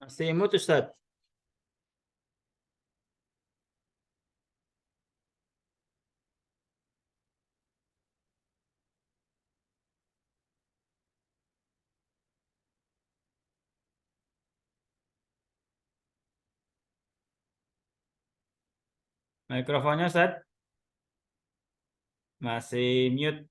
Masih mute, Ustaz. Mikrofonnya, Ustaz. Masih mute.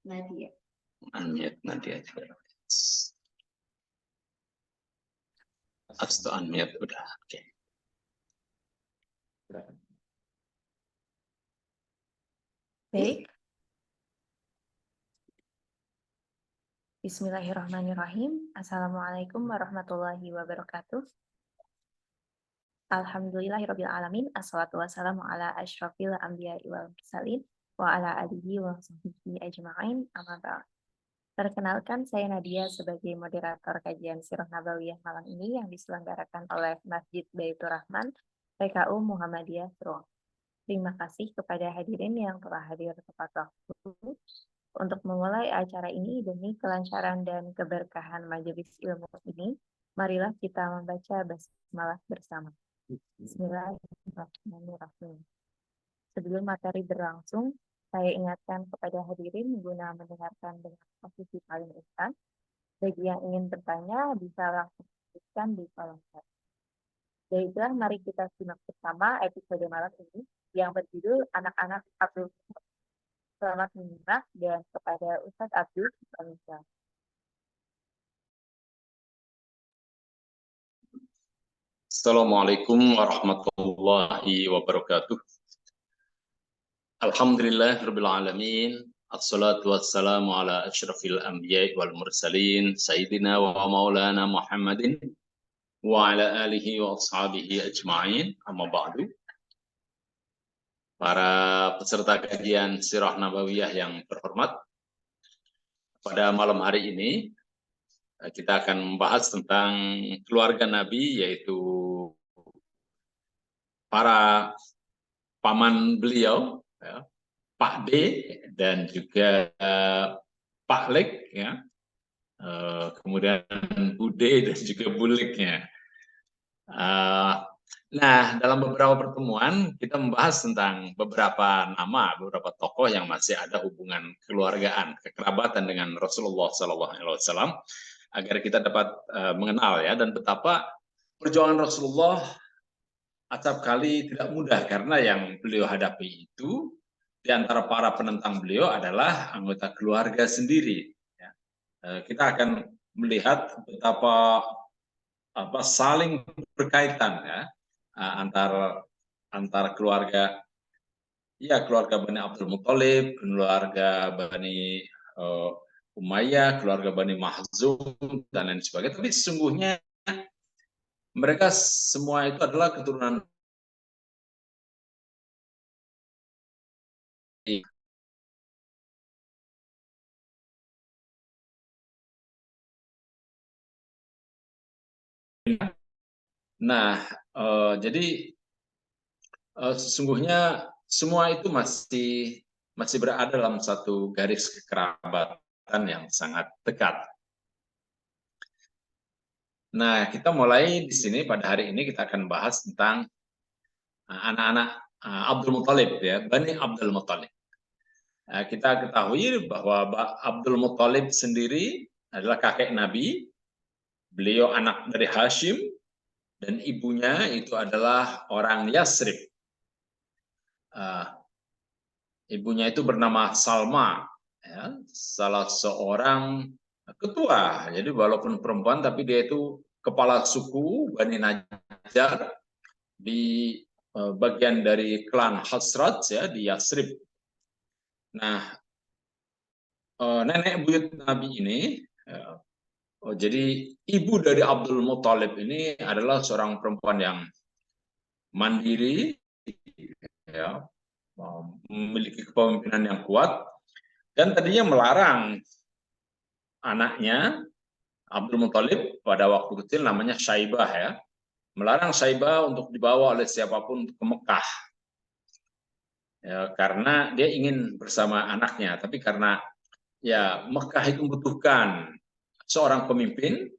Nadia. Nadia juga. Atau unmute udah. Oke. Baik. Bismillahirrahmanirrahim. Assalamualaikum warahmatullahi wabarakatuh. Alhamdulillahirabbil alamin. Assalatu wassalamu ala asyrafil anbiya'i wal mursalin wa ala alihi wa sahbihi ajma'in. Amma ba'd. Perkenalkan, saya Nadia sebagai moderator kajian Sirah Nabawiyah malam ini yang diselenggarakan oleh Masjid Baitur Rahman, PKU Muhammadiyah Serong. Terima kasih kepada hadirin yang telah hadir tepat waktu untuk memulai acara ini demi kelancaran dan keberkahan majelis ilmu ini. Marilah kita membaca basmalah bersama. Bismillahirrahmanirrahim. Sebelum materi berlangsung, saya ingatkan kepada hadirin guna mendengarkan dengan posisi paling instan. Bagi yang ingin bertanya, bisa langsung tuliskan di kolom chat. Baiklah, mari kita simak bersama episode malam ini yang berjudul Anak-anak Abdul. Selamat menyimak dan kepada Ustadz Abdul Hamid. Assalamualaikum warahmatullahi wabarakatuh. Alhamdulillahirabbil alamin. Assalatu wassalamu ala asyrafil anbiya'i wal mursalin sayyidina wa maulana Muhammadin wa ala alihi wa ashabihi ajma'in. Amma ba'du. Para peserta kajian Sirah Nabawiyah yang terhormat, pada malam hari ini kita akan membahas tentang keluarga Nabi, yaitu para paman beliau, ya, Pak D dan juga Pak Lek, ya, kemudian Bude dan juga Buliknya. Nah, dalam beberapa pertemuan kita membahas tentang beberapa nama, beberapa tokoh yang masih ada hubungan kekeluargaan, kekerabatan dengan Rasulullah SAW, agar kita dapat mengenal, ya, dan betapa perjuangan Rasulullah acap kali tidak mudah, karena yang beliau hadapi itu di antara para penentang beliau adalah anggota keluarga sendiri. Ya. Kita akan melihat betapa saling berkaitan, ya, antar keluarga, ya, keluarga Bani Abdul Muthalib, keluarga Bani Umayyah, keluarga Bani Mahzum dan lain sebagainya. Tapi sesungguhnya mereka semua itu adalah keturunan Nah, jadi sesungguhnya semua itu masih berada dalam satu garis kekerabatan yang sangat dekat. Nah, kita mulai di sini pada hari ini kita akan bahas tentang anak-anak Abdul Muthalib, ya, Bani Abdul Muthalib. Kita ketahui bahwa Abdul Muthalib sendiri adalah kakek Nabi. Beliau anak dari Hashim dan ibunya itu adalah orang Yasrib. Ibunya itu bernama Salma, ya, salah seorang ketua. Jadi walaupun perempuan, tapi dia itu kepala suku Bani Najjar di bagian dari klan Khazraj ya di Yathrib. Nah, nenek buyut Nabi ini, jadi ibu dari Abdul Muthalib ini adalah seorang perempuan yang mandiri, ya, memiliki kepemimpinan yang kuat, dan tadinya melarang anaknya Abdul Muthalib pada waktu kecil namanya Syaibah ya, melarang Syaibah untuk dibawa oleh siapapun ke Mekah. Ya, karena dia ingin bersama anaknya, tapi karena ya Mekah itu membutuhkan seorang pemimpin,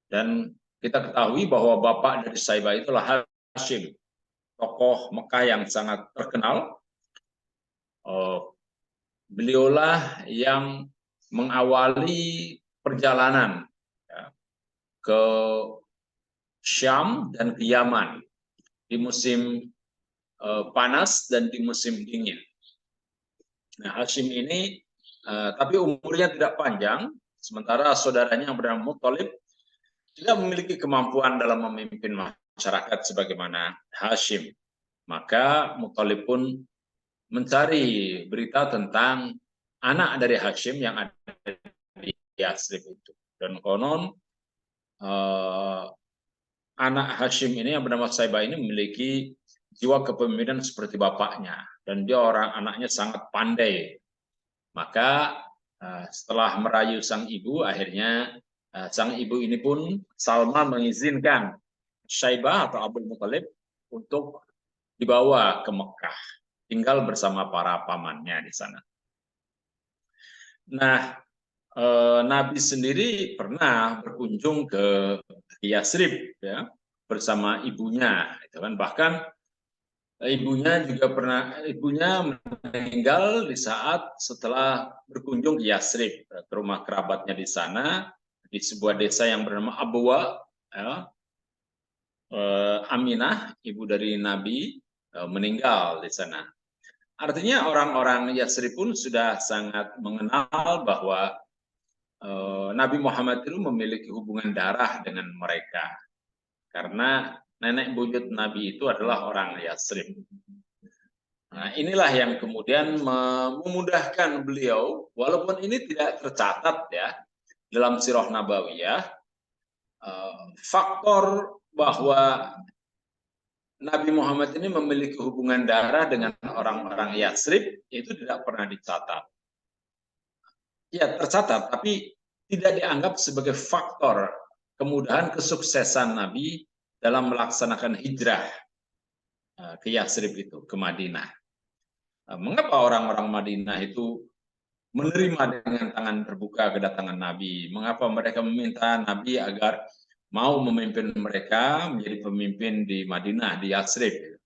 dan kita ketahui bahwa bapak dari Syaibah itulah Hashim, tokoh Mekah yang sangat terkenal. Beliaulah yang mengawali perjalanan ya, ke Syam dan ke Yaman di musim panas dan di musim dingin. Nah, Hashim ini tapi umurnya tidak panjang, sementara saudaranya yang bernama Muthalib tidak memiliki kemampuan dalam memimpin masyarakat sebagaimana Hashim. Maka Muthalib pun mencari berita tentang anak dari Hashim yang ada di Yathrib itu. Dan konon anak Hashim ini yang bernama Syaibah ini memiliki jiwa kepemimpinan seperti bapaknya, dan dia anaknya sangat pandai. Maka setelah merayu sang ibu, akhirnya sang ibu ini pun Salma mengizinkan Syaibah atau Abdul Muthalib untuk dibawa ke Mekah, tinggal bersama para pamannya di sana. Nah, Nabi sendiri pernah berkunjung ke Yathrib ya, bersama ibunya, itu kan. Bahkan ibunya meninggal di saat setelah berkunjung ke Yathrib, ke rumah kerabatnya di sana, di sebuah desa yang bernama Abwa. Ya. Aminah, ibu dari Nabi, meninggal di sana. Artinya orang-orang Yathrib pun sudah sangat mengenal bahwa Nabi Muhammad itu memiliki hubungan darah dengan mereka. Karena nenek buyut Nabi itu adalah orang Yathrib. Nah, inilah yang kemudian memudahkan beliau, walaupun ini tidak tercatat ya dalam Sirah Nabawiyah, faktor bahwa Nabi Muhammad ini memiliki hubungan darah dengan orang-orang Yathrib itu tidak pernah dicatat. Ya, tercatat, tapi tidak dianggap sebagai faktor kemudahan kesuksesan Nabi dalam melaksanakan hijrah ke Yathrib itu, ke Madinah. Mengapa orang-orang Madinah itu menerima dengan tangan terbuka kedatangan Nabi? Mengapa mereka meminta Nabi agar mau memimpin mereka menjadi pemimpin di Madinah, di Yathrib?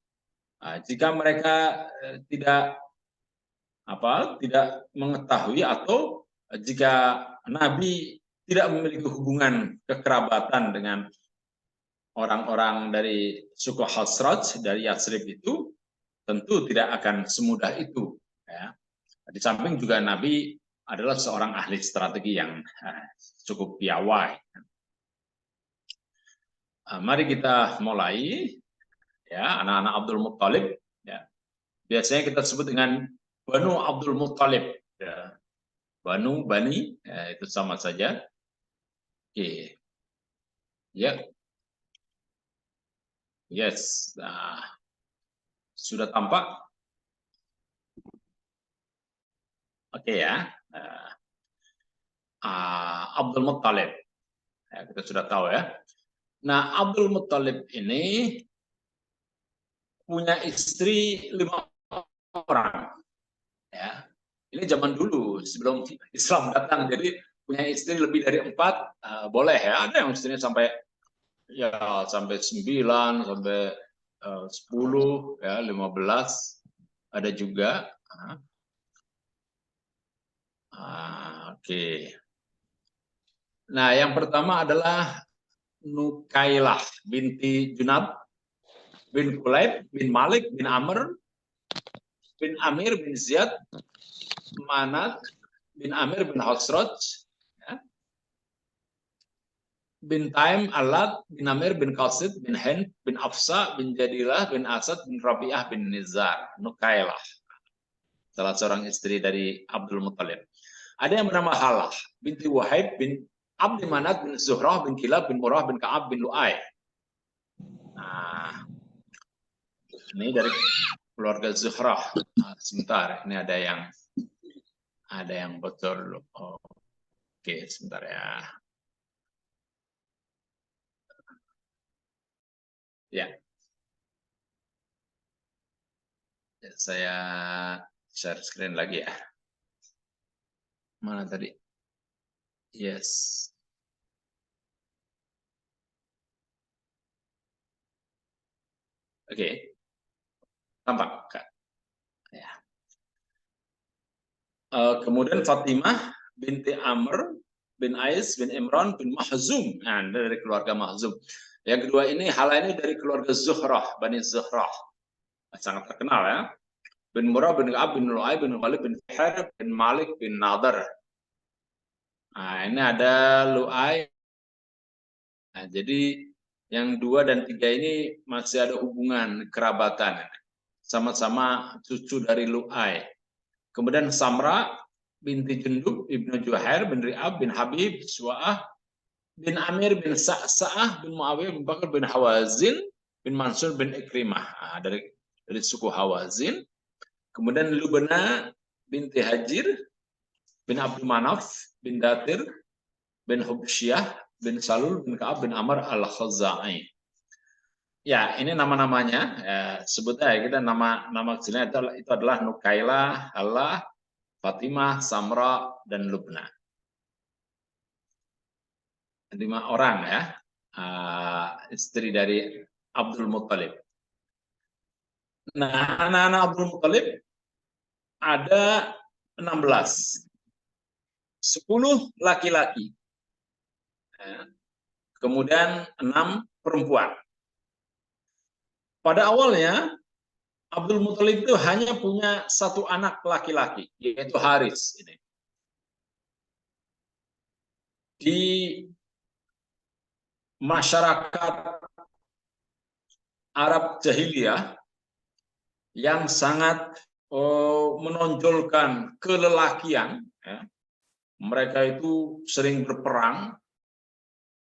Jika mereka tidak mengetahui, atau jika Nabi tidak memiliki hubungan kekerabatan dengan orang-orang dari suku Khazraj dari Yathrib itu, tentu tidak akan semudah itu. Ya. Di samping juga Nabi adalah seorang ahli strategi yang cukup piawai. Mari kita mulai. Ya, anak-anak Abdul Muthalib. Ya. Biasanya kita sebut dengan Banu Abdul Muthalib. Ya. Bani, ya, itu sama saja. Oke. Ya. Yes. Nah, sudah tampak? Oke ya. Abdul Muthalib. Ya, kita sudah tahu ya. Nah, Abdul Muthalib ini punya istri 5 orang. Ya. Ini zaman dulu sebelum Islam datang, jadi punya istri lebih dari 4 boleh ya. Ada yang istrinya sampai 9, sampai 10, ya 15 ada juga. Oke. Nah, yang pertama adalah Nukailah binti Junab bin Kulaib bin Malik bin Amr bin Amir bin Ziyad Manat bin Amir bin Khazraj. Ya. bin Taim Alad bin Amir bin Qasid bin Hind bin Afsa bin Jadilah bin Asad bin Rabi'ah bin Nizar, Nukailah, salah seorang istri dari Abdul Muttalib. Ada yang bernama Halah binti Wahib bin Abdi Manat bin Zuhrah bin Kilab bin Murrah bin Ka'ab bin Lu'ay. Nah, ini dari keluarga Zuhrah. Nah, sebentar, ini ada yang betul. Oh, oke, sebentar ya. Ya. Saya share screen lagi ya. Mana tadi? Yes. Oke. Tampak, Kak. Ya. Kemudian Fatimah binti Amr bin Ais bin Imran bin Mahzum. Nah, dari keluarga Mahzum. Yang kedua ini, hal ini dari keluarga Zuhrah, Bani Zuhrah. Sangat terkenal ya. Bin Murrah bin Ka'ab bin Lu'ay bin Ghalib bin Fihr bin Malik bin Nadar. Nah, ini ada Lu'ay. Nah, jadi yang 2 dan 3 ini masih ada hubungan kerabatan. Sama-sama cucu dari Lu'ay. Kemudian Samra binti Jundub ibnu Juhair bin Ri'ab bin Habib Su'ah bin Amir bin Sa'sa'ah bin Muawiyah bin Bakar bin Hawazin bin Mansur bin Ikrimah. Nah, dari suku Hawazin. Kemudian Lubna binti Hajir bin Abdul Manaf bin Datir bin Hubsyah bin Salul bin Ka'ab bin Amr al-Khazai. Ya, ini nama-namanya. Ya, sebut aja kita nama kecilnya itu adalah Nukailah, Halah, Fatimah, Samra, dan Lubna. 5 orang ya, istri dari Abdul Muttalib. Nah, anak-anak Abdul Muttalib ada 16. 10 laki-laki. Kemudian 6 perempuan. Pada awalnya Abdul Muttalib itu hanya punya 1 anak laki-laki, yaitu Haris. Ini. Di masyarakat Arab jahiliyah yang sangat menonjolkan kelelakian, ya, mereka itu sering berperang,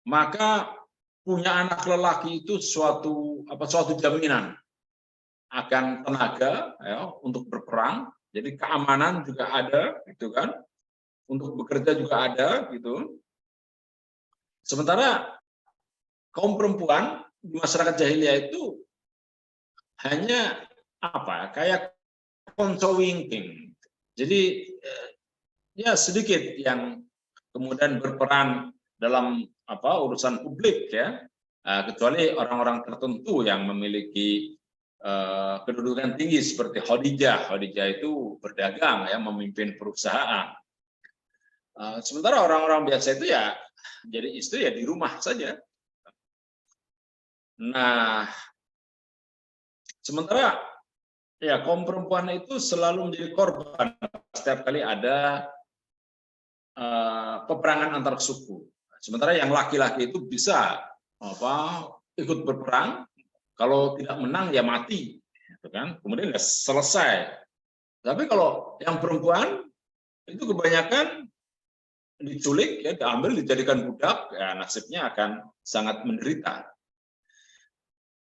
maka punya anak lelaki itu suatu jaminan akan tenaga ya, untuk berperang. Jadi keamanan juga ada, gitu kan? Untuk bekerja juga ada, gitu. Sementara kaum perempuan di masyarakat jahiliyah itu hanya kayak konco wingking. Jadi ya sedikit yang kemudian berperan dalam urusan publik ya, kecuali orang-orang tertentu yang memiliki kedudukan tinggi seperti Khadijah. Khadijah itu berdagang ya, memimpin perusahaan. Sementara orang-orang biasa itu ya jadi istri ya di rumah saja. Nah, sementara ya kaum perempuan itu selalu menjadi korban setiap kali ada peperangan antar suku. Sementara yang laki-laki itu bisa ikut berperang, kalau tidak menang ya mati, gitu kan? Kemudian ya selesai. Tapi kalau yang perempuan itu kebanyakan diculik, ya diambil, dijadikan budak, ya nasibnya akan sangat menderita.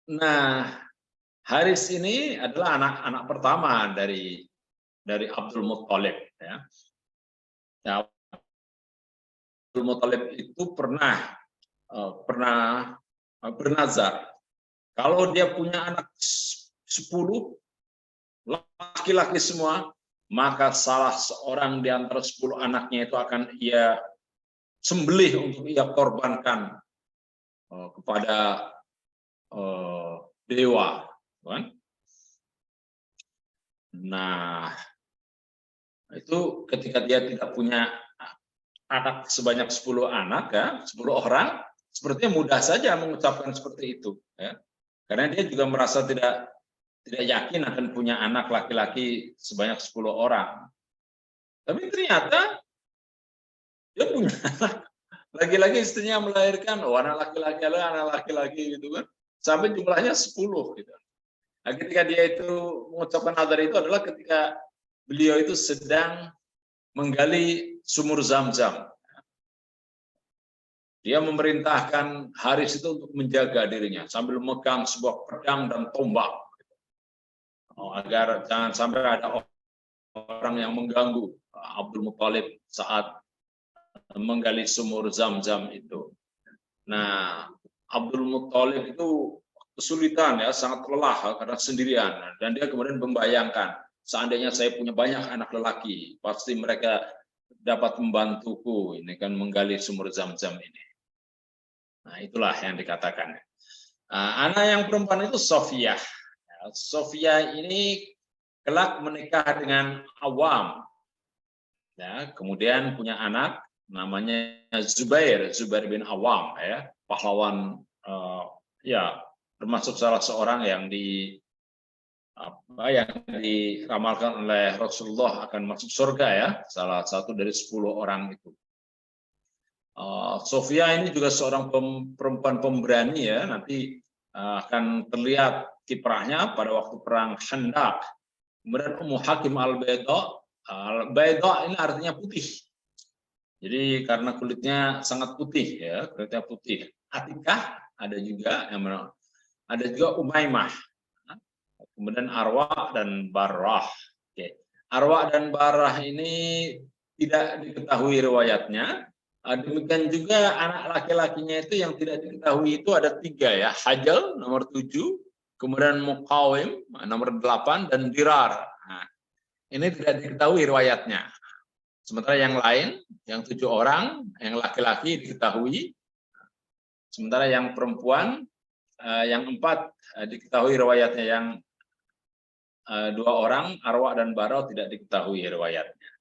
Nah, Haris ini adalah anak pertama dari Abdul Muttalib. Ya. Abdul Muttalib itu pernah bernazar, kalau dia punya anak 10 laki-laki semua, maka salah seorang di antara 10 anaknya itu akan ia sembelih untuk ia korbankan kepada dewa. Kan? Nah, itu ketika dia tidak punya anak sebanyak 10 anak, ya, 10 orang, sepertinya mudah saja mengucapkan seperti itu. Ya. Karena dia juga merasa tidak yakin akan punya anak laki-laki sebanyak 10 orang. Tapi ternyata dia punya anak Lagi-lagi istrinya melahirkan, anak laki-laki gitu kan, sampai jumlahnya 10 gitu. Nah, ketika dia itu mengucapkan nazar itu adalah ketika beliau itu sedang menggali sumur Zam-Zam. Dia memerintahkan Haris itu untuk menjaga dirinya sambil memegang sebuah pedang dan tombak, agar jangan sampai ada orang yang mengganggu Abdul Muthalib saat menggali sumur Zam-Zam itu. Nah, Abdul Muthalib itu kesulitan ya, sangat lelah karena sendirian, dan dia kemudian membayangkan seandainya saya punya banyak anak lelaki, pasti mereka dapat membantuku ini kan menggali sumur Zam-Zam ini. Nah, itulah yang dikatakan. Anak yang perempuan itu Sofia. Sofia ini kelak menikah dengan Awam. Ya, kemudian punya anak namanya Zubair bin Awam, ya, pahlawan, ya, termasuk salah seorang yang diramalkan oleh Rasulullah akan masuk surga, ya, salah satu dari 10 orang itu. Sofia ini juga seorang perempuan pemberani, ya, nanti akan terlihat kiprahnya pada waktu perang Khandaq. Kemudian Ummu Hakim al-Bayda ini artinya putih. Jadi karena kulitnya sangat putih, ya, kulitnya putih. Atikah ada juga Umaymah. Kemudian Arwa dan Barrah. Oke. Arwa dan Barrah ini tidak diketahui riwayatnya. Demikian juga anak laki-lakinya itu yang tidak diketahui itu ada 3, ya. Hajal nomor 7, kemudian Muqawim nomor 8, dan Dirar. Nah, ini tidak diketahui riwayatnya. Sementara yang lain, yang 7 orang, yang laki-laki diketahui. Sementara yang perempuan, yang 4 diketahui riwayatnya, yang 2 orang, Arwa dan Barau, tidak diketahui riwayatnya.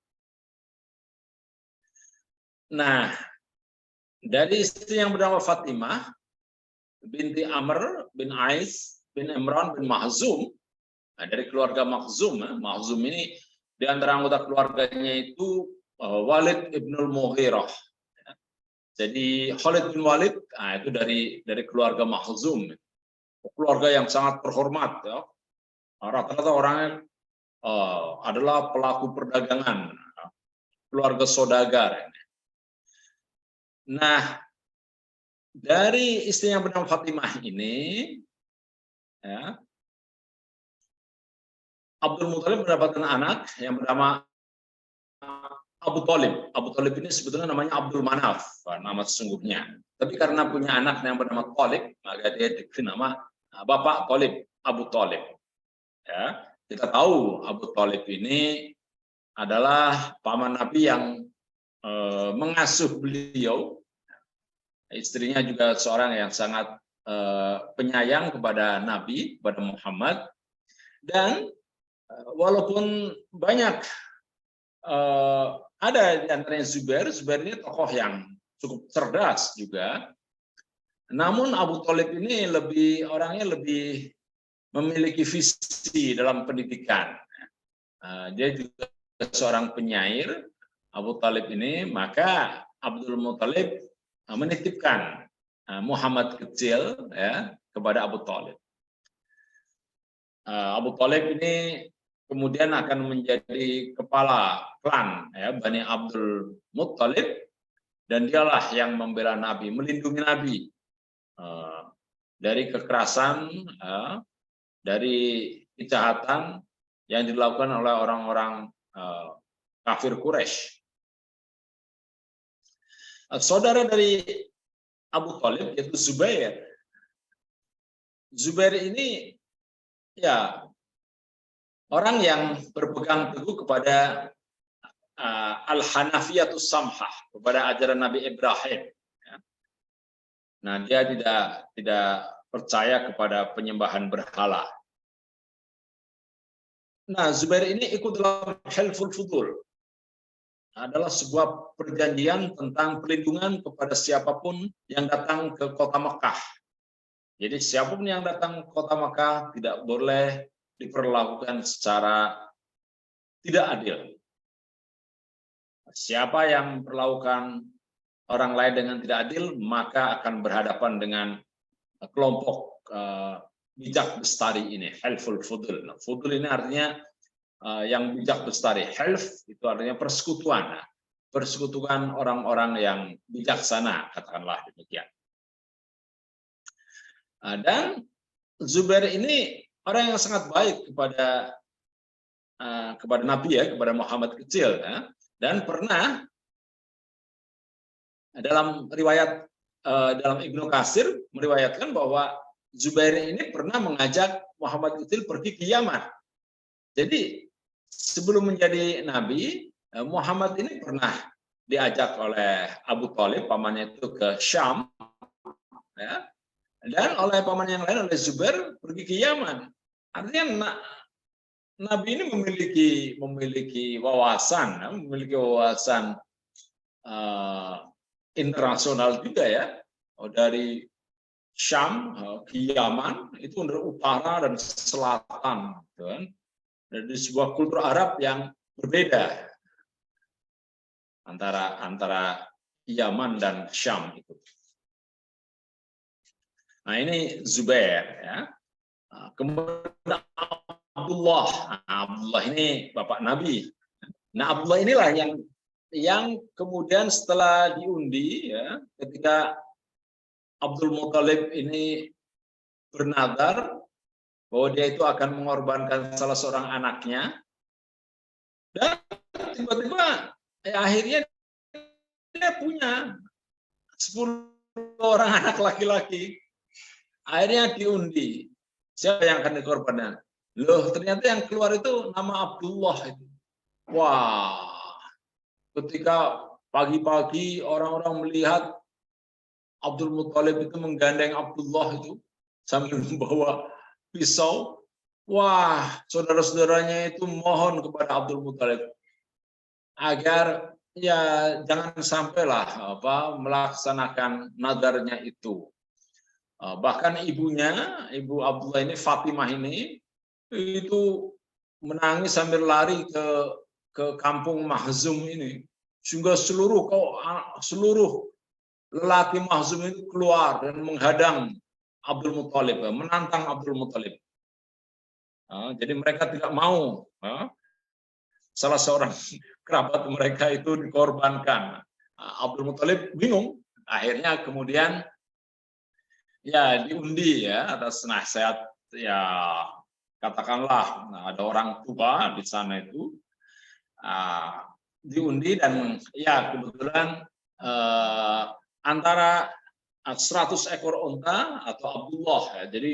Nah, dari istri yang bernama Fatimah, binti Amr bin Ais bin Imran bin Mahzum, dari keluarga Makhzum. Makhzum ini di antara anggota keluarganya itu Walid ibnul Mughirah. Jadi Khalid bin Walid, itu dari keluarga Makhzum, keluarga yang sangat terhormat, ya. Rata-rata orangnya adalah pelaku perdagangan, keluarga saudagar. Nah, dari istri yang bernama Fatimah ini, ya, Abdul Muthalib mendapatkan anak yang bernama Abu Thalib. Abu Thalib ini sebetulnya namanya Abdul Manaf, nama sesungguhnya. Tapi karena punya anak yang bernama Thalib, maka dia diberi nama Bapak Thalib, Abu Thalib. Ya, kita tahu Abu Thalib ini adalah paman Nabi yang mengasuh beliau. Istrinya juga seorang yang sangat penyayang kepada Nabi, kepada Muhammad. Dan walaupun banyak ada di antaranya Zubair ini tokoh yang cukup cerdas juga. Namun Abu Thalib ini orangnya lebih memiliki visi dalam pendidikan. Dia juga seorang penyair, Abu Thalib ini, maka Abdul Muthalib menitipkan Muhammad kecil, ya, kepada Abu Thalib. Abu Thalib ini kemudian akan menjadi kepala klan, ya, Bani Abdul Muthalib, dan dialah yang membela Nabi, melindungi Nabi dari kekerasan, dari kejahatan yang dilakukan oleh orang-orang kafir Quraisy. Saudara dari Abu Thalib yaitu Zubair. Zubair ini, ya, orang yang berpegang teguh kepada Al-Hanafiyatus Samhah, kepada ajaran Nabi Ibrahim. Nah, dia tidak percaya kepada penyembahan berhala. Nah, Zubair ini ikut dalam Hilful Fudul. Adalah sebuah perjanjian tentang perlindungan kepada siapapun yang datang ke kota Mekah. Jadi siapapun yang datang ke kota Mekah tidak boleh diperlakukan secara tidak adil. Siapa yang memperlakukan orang lain dengan tidak adil, maka akan berhadapan dengan kelompok bijak bestari ini, helpful fudul. Nah, fudul ini artinya yang bijak bestari. Helf itu artinya persekutuan. Nah, persekutuan orang-orang yang bijaksana, katakanlah demikian. Dan Zubair ini orang yang sangat baik kepada Nabi ya, kepada Muhammad kecil ya. Dan pernah dalam riwayat dalam Ibnu Katsir meriwayatkan bahwa Zubair ini pernah mengajak Muhammad kecil pergi ke Yaman. Jadi sebelum menjadi nabi, Muhammad ini pernah diajak oleh Abu Thalib, pamannya itu, ke Syam, ya, dan oleh paman yang lain, oleh Zubair, pergi ke Yaman. Artinya Nabi ini memiliki wawasan, internasional juga ya. Dari Syam ke Yaman itu dari utara dan selatan, gitu kan. Dari sebuah kultur Arab yang berbeda antara Yaman dan Syam itu. Nah, ini Zubair ya. Kemudian Abdullah ini bapak Nabi. Nah, Abdullah inilah yang kemudian setelah diundi ya, ketika Abdul Muthalib ini bernadar bahwa dia itu akan mengorbankan salah seorang anaknya, dan tiba-tiba akhirnya dia punya 10 orang anak laki-laki. Akhirnya diundi siapa yang akan dikorbankan. Loh, ternyata yang keluar itu nama Abdullah itu. Wah, ketika pagi-pagi orang-orang melihat Abdul Muthalib itu menggandeng Abdullah itu sambil membawa pisau, wah, saudara-saudaranya itu mohon kepada Abdul Muthalib agar ya jangan sampailah melaksanakan nadarnya itu. Bahkan ibu Abdullah ini, Fatimah ini, itu menangis sambil lari ke kampung Mahzum ini, sehingga seluruh lelaki Mahzum itu keluar dan menghadang Abdul Muthalib, menantang Abdul Muthalib. Jadi mereka tidak mau salah seorang kerabat mereka itu dikorbankan. Abdul Muthalib bingung, akhirnya kemudian ya diundi ya atas nasihat ya, katakanlah ada orang tua di sana itu, diundi dan ya kebetulan antara 100 ekor unta atau Abdullah ya. Jadi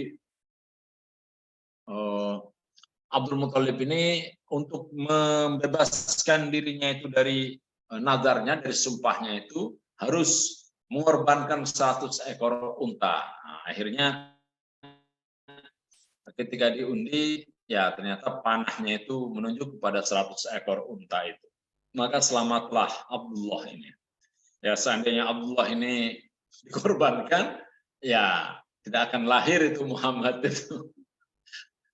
Abdul Muthalib ini untuk membebaskan dirinya itu dari nadarnya, dari sumpahnya itu harus mengorbankan 100 ekor unta. Nah, akhirnya ketika diundi ya ternyata panahnya itu menunjuk kepada 100 ekor unta itu. Maka selamatlah Abdullah ini. Ya, seandainya Abdullah ini dikorbankan, ya tidak akan lahir itu Muhammad itu.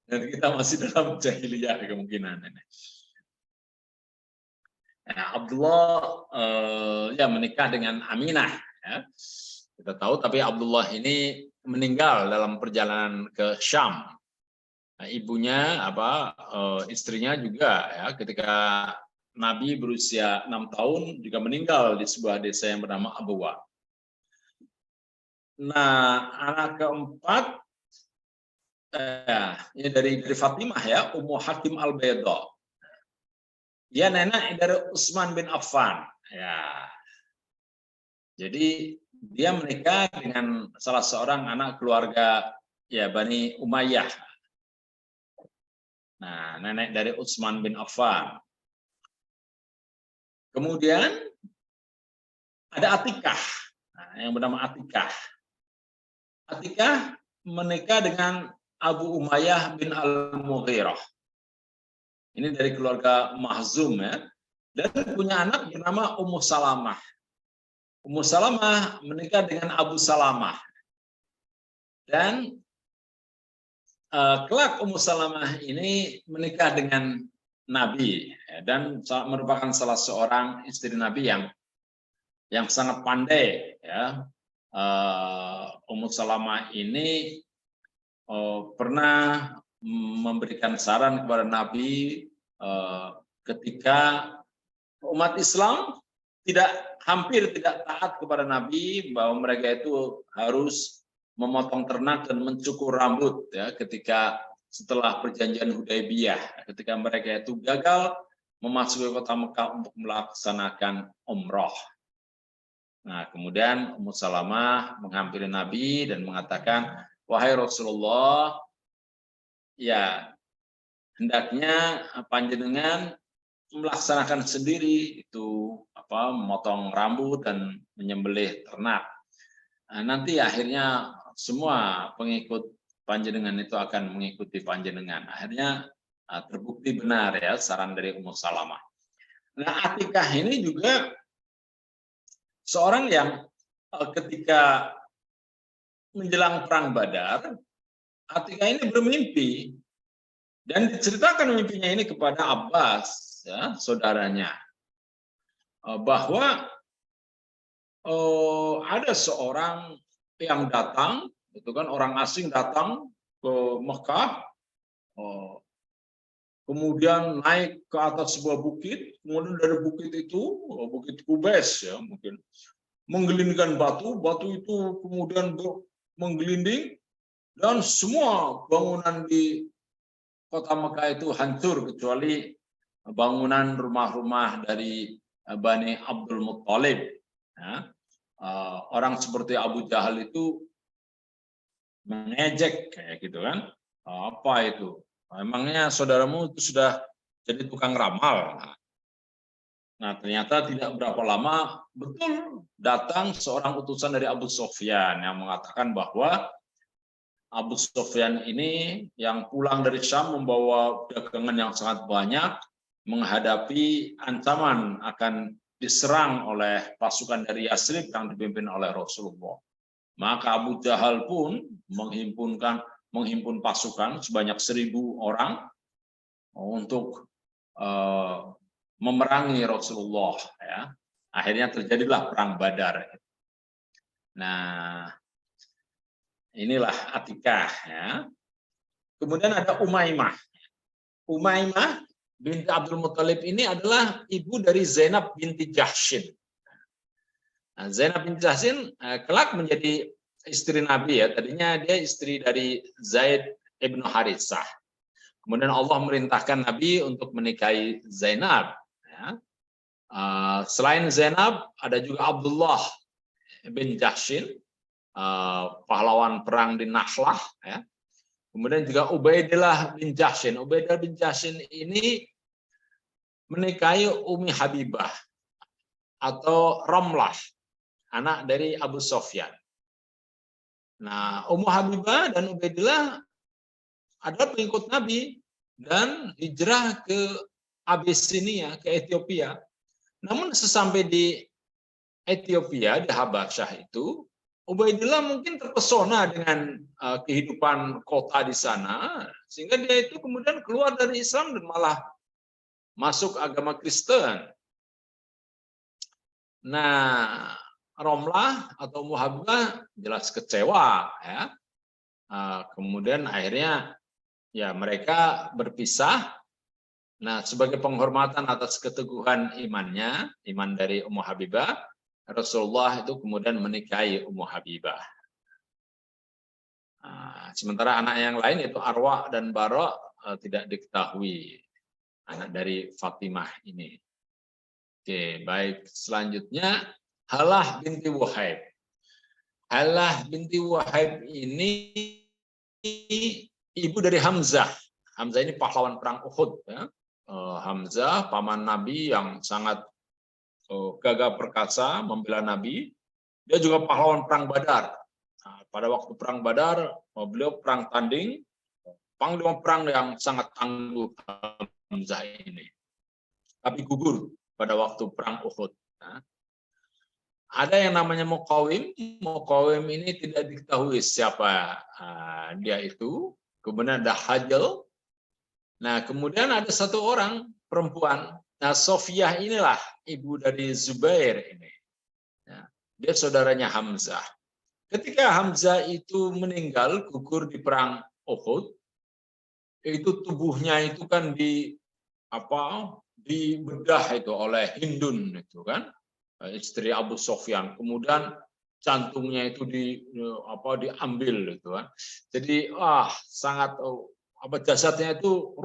Dan kita masih dalam jahiliyah kemungkinan ini. Nah, Abdullah ya menikah dengan Aminah. Ya. Kita tahu, tapi Abdullah ini meninggal dalam perjalanan ke Syam. Nah, ibunya istrinya juga ya, ketika Nabi berusia 6 tahun juga meninggal di sebuah desa yang bernama Abwa. Nah, anak keempat ini dari Fatimah ya, Ummu Hakim Al-Bayda. Dia nenek dari Utsman bin Affan. Ya. Jadi dia menikah dengan salah seorang anak keluarga ya Bani Umayyah. Nah, nenek dari Utsman bin Affan. Kemudian ada Atikah, yang bernama Atikah. Atikah menikah dengan Abu Umayyah bin Al-Mughirah. Ini dari keluarga Mahzum ya. Dan punya anak bernama Ummu Salamah. Ummu Salamah menikah dengan Abu Salamah. Dan kelak Ummu Salamah ini menikah dengan Nabi dan merupakan salah seorang istri Nabi yang yang sangat pandai, ya. Ummu Salamah ini pernah memberikan saran kepada Nabi ketika umat Islam hampir tidak taat kepada Nabi, bahwa mereka itu harus memotong ternak dan mencukur rambut, ya, ketika setelah perjanjian Hudaybiyah, ketika mereka itu gagal memasuki kota Mekah untuk melaksanakan umroh. Nah, kemudian Ummu Salamah menghampiri Nabi dan mengatakan, wahai Rasulullah, ya hendaknya panjenengan melaksanakan sendiri itu memotong rambut dan menyembelih ternak. Nah, nanti akhirnya semua pengikut panjenengan itu akan mengikuti panjenengan. Akhirnya terbukti benar, ya, saran dari Ummu Salamah. Nah, Atikah ini juga seorang yang ketika menjelang perang Badar, Atikah ini bermimpi dan diceritakan mimpinya ini kepada Abbas, ya, saudaranya, bahwa ada seorang yang datang, itu kan orang asing datang ke Mekah, kemudian naik ke atas sebuah bukit, kemudian dari bukit itu, Bukit Kubes, ya, mungkin menggelindingkan batu itu kemudian menggelinding, dan semua bangunan di kota Mekah itu hancur kecuali bangunan rumah-rumah dari Bani Abdul Muttalib. Ya. Orang seperti Abu Jahal itu mengejek kayak gitu kan, apa itu? Emangnya saudaramu itu sudah jadi tukang ramal? Nah, ternyata tidak berapa lama betul datang seorang utusan dari Abu Sufyan yang mengatakan bahwa Abu Sufyan ini yang pulang dari Syam membawa dagangan yang sangat banyak, menghadapi ancaman akan diserang oleh pasukan dari Yasrib yang dipimpin oleh Rasulullah. Maka Abu Jahal pun menghimpun pasukan sebanyak 1.000 orang untuk memerangi Rasulullah. Ya. Akhirnya terjadilah perang Badar. Nah, inilah Atikah. Ya. Kemudian ada Umaymah. Umaymah binti Abdul Muttalib ini adalah ibu dari Zainab binti Jahshin. Nah, Zainab binti Jahshin kelak menjadi istri Nabi, ya. Tadinya dia istri dari Zaid ibnu Haritsah. Kemudian Allah merintahkan Nabi untuk menikahi Zainab. Ya. Selain Zainab, ada juga Abdullah bin Jahshin, pahlawan perang di Nahlah. Ya. Kemudian juga Ubaidillah bin Jahshin. Ubaidillah bin Jahshin ini menikahi Umi Habibah atau Ramlah, anak dari Abu Sufyan. Nah, Ummu Habibah dan Ubaidillah adalah pengikut Nabi dan hijrah ke Abyssinia, ke Ethiopia. Namun sesampai di Ethiopia, di Habasyah itu, Ubaidillah mungkin terpesona dengan kehidupan kota di sana, sehingga dia itu kemudian keluar dari Islam dan malah masuk agama Kristen. Nah, Romlah atau Muhabbah jelas kecewa, ya. Kemudian akhirnya ya mereka berpisah. Nah, sebagai penghormatan atas keteguhan imannya, iman dari Ummu Habibah, Rasulullah itu kemudian menikahi Ummu Habibah. Sementara anak yang lain itu Arwa dan Bara tidak diketahui, anak dari Fatimah ini. Oke, baik. Selanjutnya Halah binti Wahib. Halah binti Wahib ini ibu dari Hamzah. Hamzah ini pahlawan perang Uhud. Ya. Hamzah, paman Nabi yang sangat gagah perkasa, membela Nabi. Dia juga pahlawan perang Badar. Nah, pada waktu perang Badar, beliau perang tanding, panglima perang yang sangat tangguh Hamzah ini. Tapi gugur pada waktu perang Uhud. Nah, ada yang namanya Muqawim. Muqawim ini tidak diketahui siapa dia itu. Kemudian ada Hajjal. Nah, kemudian ada satu orang perempuan. Nah, Sofiyah inilah ibu dari Zubair ini. Dia saudaranya Hamzah. Ketika Hamzah itu meninggal, gugur di perang Uhud, itu tubuhnya itu kan dibedah itu oleh Hindun itu kan, istri Abu Sofyan. Kemudian jantungnya itu diambil itu kan. Jadi sangat jasadnya itu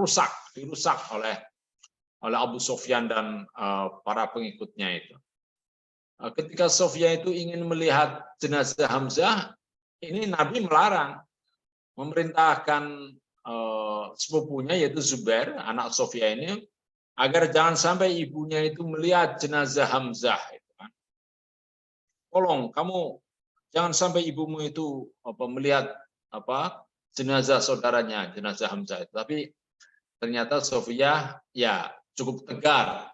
dirusak oleh Abu Sofyan dan para pengikutnya itu. Ketika Sofyan itu ingin melihat jenazah Hamzah, ini Nabi melarang, memerintahkan sepupunya yaitu Zubair, anak Sofyan ini, agar jangan sampai ibunya itu melihat jenazah Hamzah. Tolong kamu jangan sampai ibumu itu melihat jenazah saudaranya, jenazah Hamzah itu. Tapi ternyata Sofia ya cukup tegar.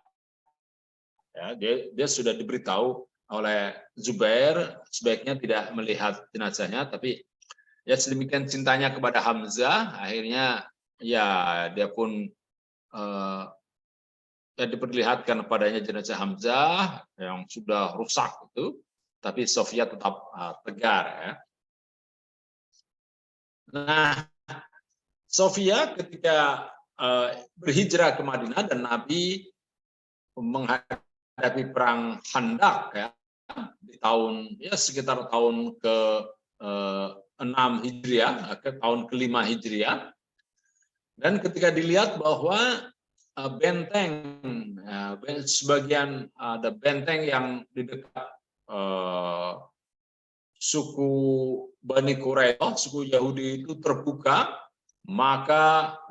Ya, dia sudah diberitahu oleh Zubair sebaiknya tidak melihat jenazahnya, tapi ya sedemikian cintanya kepada Hamzah, akhirnya ya dia pun ya diperlihatkan padanya jenazah Hamzah yang sudah rusak itu, tapi Sofia tetap tegar. Ya. Nah, Sofia ketika berhijrah ke Madinah dan Nabi menghadapi perang Khandaq ya di sekitar tahun ke-6 Hijriah, ke tahun ke-5 Hijriah. Dan ketika dilihat bahwa sebagian ada benteng yang di dekat suku Bani Quraisyah, suku Yahudi itu terbuka,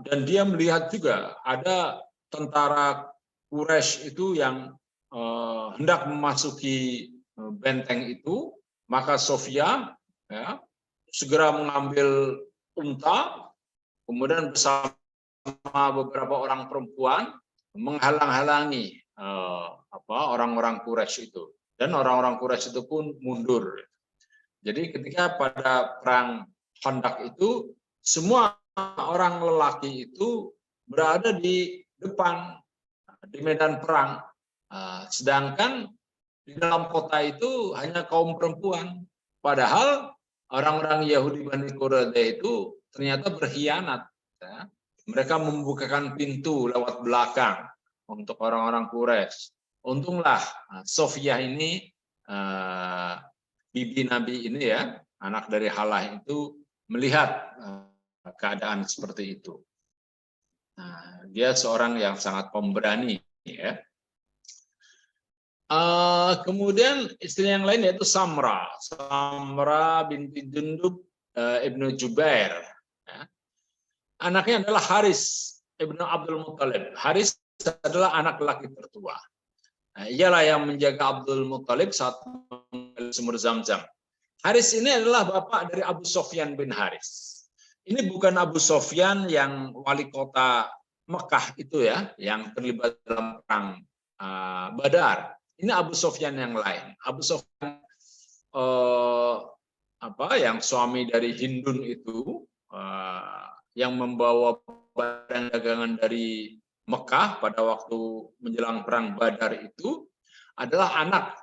dan dia melihat juga ada tentara Quraisy itu yang hendak memasuki benteng itu, maka Sofia ya, segera mengambil unta, kemudian bersama beberapa orang perempuan menghalang-halangi orang-orang Quraisy itu, dan orang-orang Quraisy itu pun mundur. Jadi ketika pada perang Khandaq itu semua orang lelaki itu berada di depan di medan perang, sedangkan di dalam kota itu hanya kaum perempuan. Padahal orang-orang Yahudi Bani Quraisyah itu ternyata berkhianat. Ya. Mereka membukakan pintu lewat belakang untuk orang-orang Quraisy. Untunglah Sofia ini, bibi Nabi ini ya, anak dari Halah itu melihat keadaan seperti itu. Nah, dia seorang yang sangat pemberani. Ya. Kemudian istri yang lain yaitu Samra binti Jundub ibnu Jubair. Ya. Anaknya adalah Haris ibnu Abdul Muttalib. Haris adalah anak laki tertua. Nah, ialah yang menjaga Abdul Muttalib saat sumur Zamzam. Haris ini adalah bapak dari Abu Sofyan bin Haris. Ini bukan Abu Sofyan yang wali kota Mekah itu ya, yang terlibat dalam perang Badar. Ini Abu Sofyan yang lain. Abu Sofyan yang suami dari Hindun itu, yang membawa barang dagangan dari Mekah pada waktu menjelang perang Badar itu adalah anak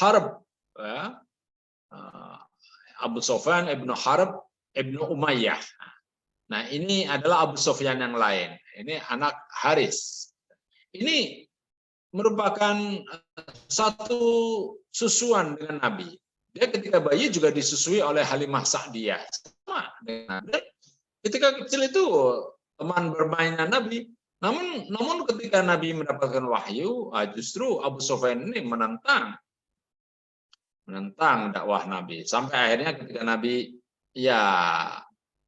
Harb, ya. Abu Sofyan ibnu Harb ibnu Umayyah. Nah, ini adalah Abu Sofyan yang lain. Ini anak Haris. Ini merupakan satu susuan dengan Nabi. Dia ketika bayi juga disusui oleh Halimah Sa'diyah. Sama dengan Nabi. Ketika kecil itu teman bermainnya Nabi. Namun ketika Nabi mendapatkan wahyu, justru Abu Sofyan ini menentang dakwah Nabi. Sampai akhirnya ketika Nabi ya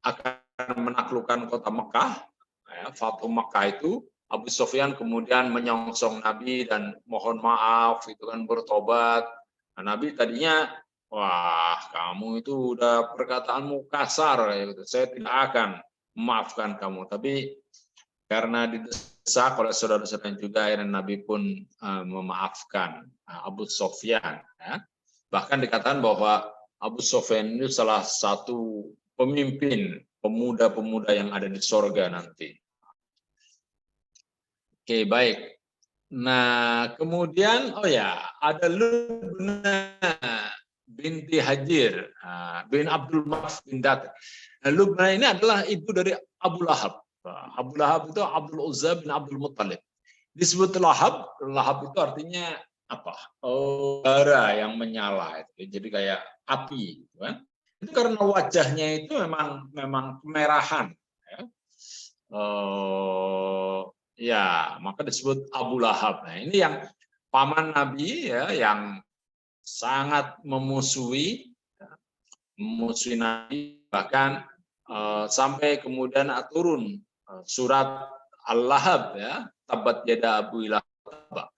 akan menaklukkan kota Mekah, ya, Fathu Mekah itu, Abu Sofyan kemudian menyongsong Nabi dan mohon maaf, itu kan bertobat. Nah, Nabi tadinya, wah kamu itu udah perkataanmu kasar, ya, gitu. Saya tidak akan memaafkan kamu. Tapi karena didesak oleh saudara-saudara juga, akhirnya Nabi pun memaafkan Abu Sofyan. Ya. Bahkan dikatakan bahwa Abu Sofyan itu salah satu pemimpin pemuda-pemuda yang ada di sorga nanti. Oke, baik. Nah, kemudian, ada Lubna binti Hajir bin Abdul Manaf bin Dat. Lubna ini adalah ibu dari Abu Lahab. Abu Lahab itu Abdul Uzza bin Abdul Muttalib. Disebut Lahab, Lahab itu artinya apa? Bara yang menyala. Jadi kayak api, gitu kan? Itu karena wajahnya itu memang kemerahan. Ya. Ya, maka disebut Abu Lahab. Nah, ini yang paman Nabi ya, yang sangat memusuhi Nabi, bahkan sampai kemudian turun surat Al-Lahab ya, tabat yada Abu Lahab.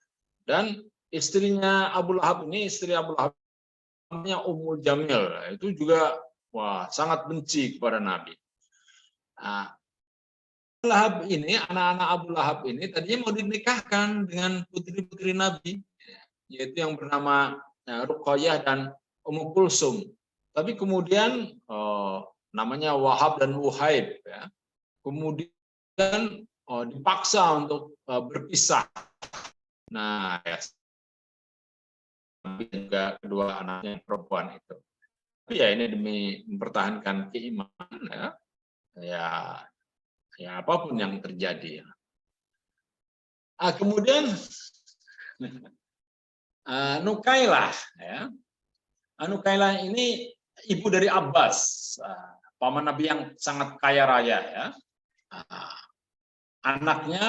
Dan istrinya Abu Lahab ini, istri Abu Lahab namanya Ummul Jamil, itu juga sangat benci kepada Nabi. Nah, Lahab ini, anak-anak Abu Lahab ini tadinya mau dinikahkan dengan putri-putri Nabi, yaitu yang bernama Ruqayyah dan Ummu Kulsum. Tapi kemudian namanya Wahab dan Wuhaib, ya. Kemudian dipaksa untuk berpisah. Nah, ya, juga kedua anaknya perempuan itu. Tapi ya ini demi mempertahankan keimanan, ya apapun yang terjadi. Kemudian Nukailah, ya. Nukailah ini ibu dari Abbas, paman Nabi yang sangat kaya raya, ya. Anaknya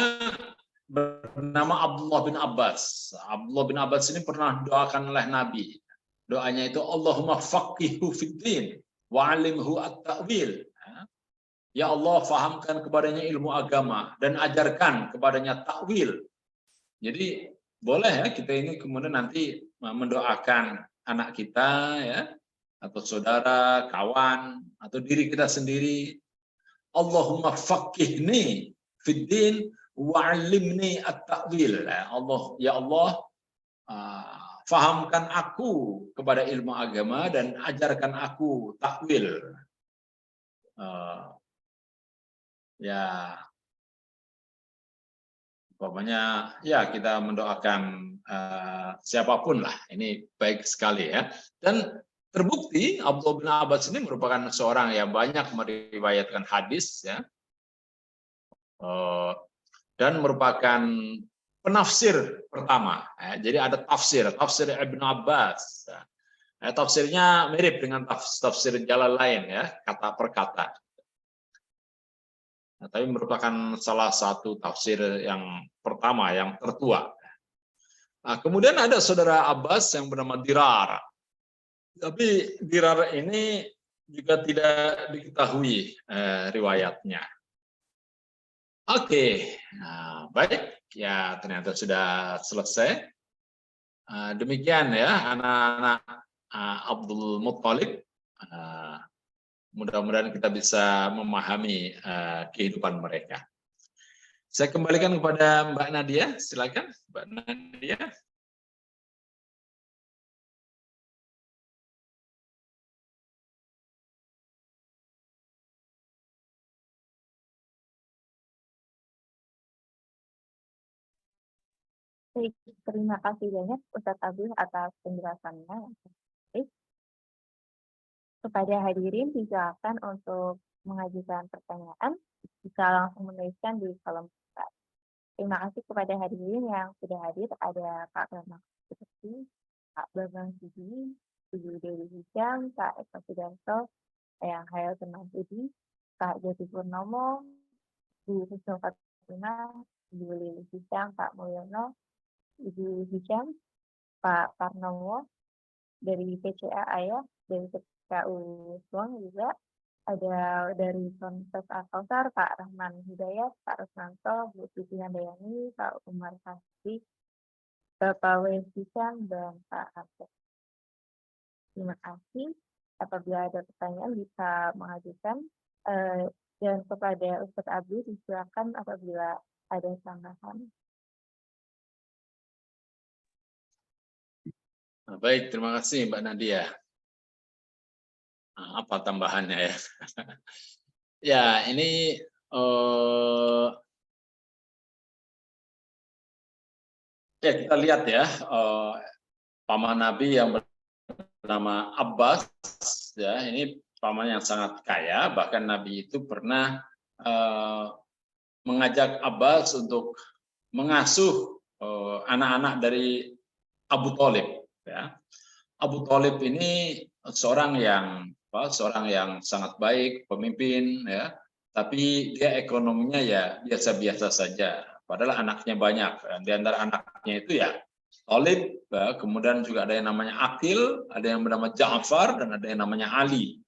bernama Abdullah bin Abbas. Abdullah bin Abbas ini pernah doakan oleh Nabi. Doanya itu Allahumma faqihu fiddin wa alimhu at-ta'wil. Ya Allah, fahamkan kepadanya ilmu agama dan ajarkan kepadanya takwil. Jadi boleh ya kita ini kemudian nanti mendoakan anak kita ya, atau saudara, kawan, atau diri kita sendiri. Allahumma faqihni fiddin wa'allimni at-ta'wil. Ya Allah, fahamkan aku kepada ilmu agama dan ajarkan aku takwil. Ya, pokoknya ya kita mendoakan siapapun lah, ini baik sekali ya. Dan terbukti Abdullah bin Abbas ini merupakan seorang yang banyak meriwayatkan hadis ya, dan merupakan penafsir pertama. Jadi ada tafsir Ibnu Abbas. Tafsirnya mirip dengan tafsir Jalalain ya, kata per kata. Tapi merupakan salah satu tafsir yang pertama, yang tertua. Kemudian ada saudara Abbas yang bernama Dirar. Tapi Dirar ini juga tidak diketahui riwayatnya. Oke, baik. Ya, ternyata sudah selesai. Demikian ya, anak-anak Abdul Muttalib. Mudah-mudahan kita bisa memahami kehidupan mereka. Saya kembalikan kepada Mbak Nadia, silakan Mbak Nadia. Baik, terima kasih banyak Ustadz Abdul atas penjelasannya. Kepada hadirin disilakan untuk mengajukan pertanyaan, bisa langsung menuliskan di kolom chat. Terima kasih kepada hadirin yang sudah hadir. Ada Pak Bambang Sutikti, Pak Bambang Sidi, Ibu Dewi Hijam, Pak Eko Sudarso, Ayang Hayal Temanhudi, Pak Jati Purnomo, Bu Husnul Fatimah, Ibu Lili Hijam, Pak Mulyono, Ibu Hijam, Pak Parnowo, dari PCA Ayah, dari PKU Suang juga, ada dari Kontes Al-Kausar, Pak Rahman Hidayat, Pak Rusmanto, Bu Siti Handayani, Pak Umar Kasih, Bapak Wesisan, dan Pak Arto. Terima kasih. Apabila ada pertanyaan bisa mengajukan, dan kepada Ustadz Abdul disilakan apabila ada tambahan. Baik, terima kasih Mbak Nadia. Apa tambahannya ya? Ya, ini ya kita lihat ya, paman Nabi yang bernama Abbas, ya, ini paman yang sangat kaya, bahkan Nabi itu pernah mengajak Abbas untuk mengasuh anak-anak dari Abu Thalib, ya. Abu Thalib ini seorang yang sangat baik, pemimpin, ya, tapi dia ekonominya ya biasa-biasa saja. Padahal anaknya banyak. Di antara anaknya itu ya Thalib, ya, kemudian juga ada yang namanya Aqil, ada yang bernama Ja'far, dan ada yang namanya Ali.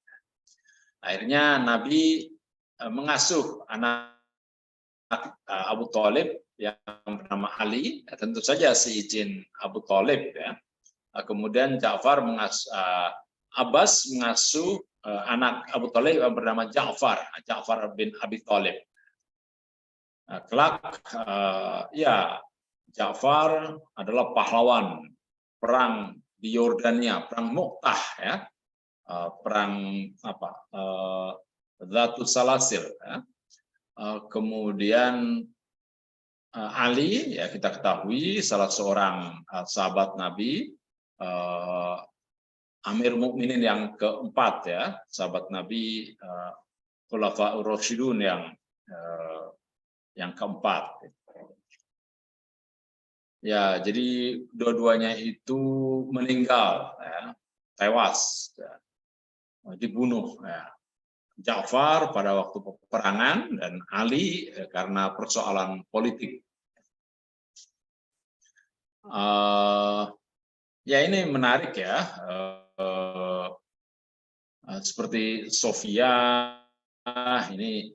Akhirnya Nabi mengasuh anak Abu Thalib yang bernama Ali, ya, tentu saja seizin Abu Thalib, ya. Kemudian Abbas mengasuh anak Abu Thalib yang bernama Ja'far bin Abi Thalib. Kelak ya Ja'far adalah pahlawan perang di Yordania, perang Mu'tah, ya. Perang Dhatus Salasil, ya. Kemudian Ali, ya, kita ketahui salah seorang sahabat Nabi, Amir Mukminin yang keempat, ya, sahabat Nabi, Khulafaur Rasyidun yang keempat. Ya, jadi dua-duanya itu meninggal, ya, tewas, ya, dibunuh, ya. Ja'far pada waktu peperangan dan Ali karena persoalan politik. Ya, ini menarik, ya. Seperti Sofia, ini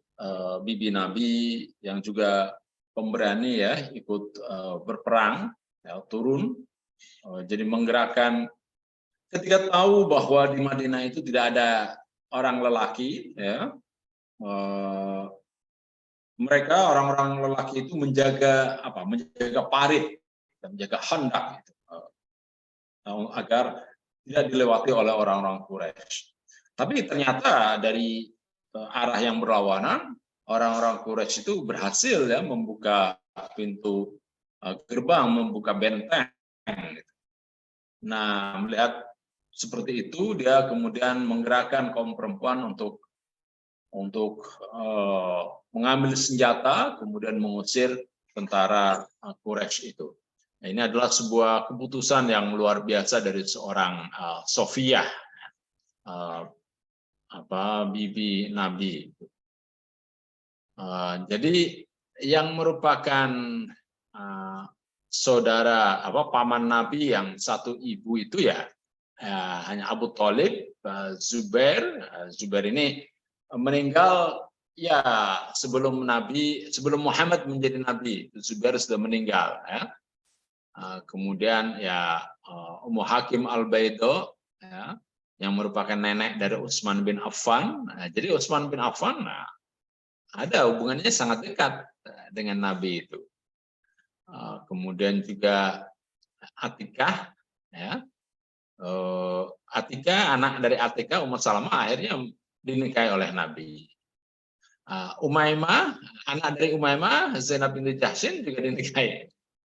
bibi Nabi yang juga pemberani, ya, ikut berperang, ya, turun, jadi menggerakkan ketika tahu bahwa di Madinah itu tidak ada orang lelaki, ya, mereka orang-orang lelaki itu menjaga parit dan menjaga khandak, gitu, agar tidak dilewati oleh orang-orang Quraisy. Tapi ternyata dari arah yang berlawanan, orang-orang Quraisy itu berhasil, ya, membuka pintu gerbang, membuka benteng. Nah, melihat seperti itu, dia kemudian menggerakkan kaum perempuan untuk mengambil senjata, kemudian mengusir tentara Quraisy itu. Nah, ini adalah sebuah keputusan yang luar biasa dari seorang Sofiyah, bibi Nabi. Jadi yang merupakan saudara paman Nabi yang satu ibu itu ya hanya Abu Thalib. Zubair ini meninggal ya sebelum Muhammad menjadi nabi. Zubair sudah meninggal, ya. Kemudian ya Ummu Hakim Al-Baido, ya, yang merupakan nenek dari Utsman bin Affan. Jadi Utsman bin Affan ada hubungannya sangat dekat dengan Nabi itu. Kemudian juga Atikah, ya. Atikah, anak dari Atikah, Ummu Salamah, akhirnya dinikahi oleh Nabi. Umaymah, anak dari Umaymah, Zainab binti Jahsyin juga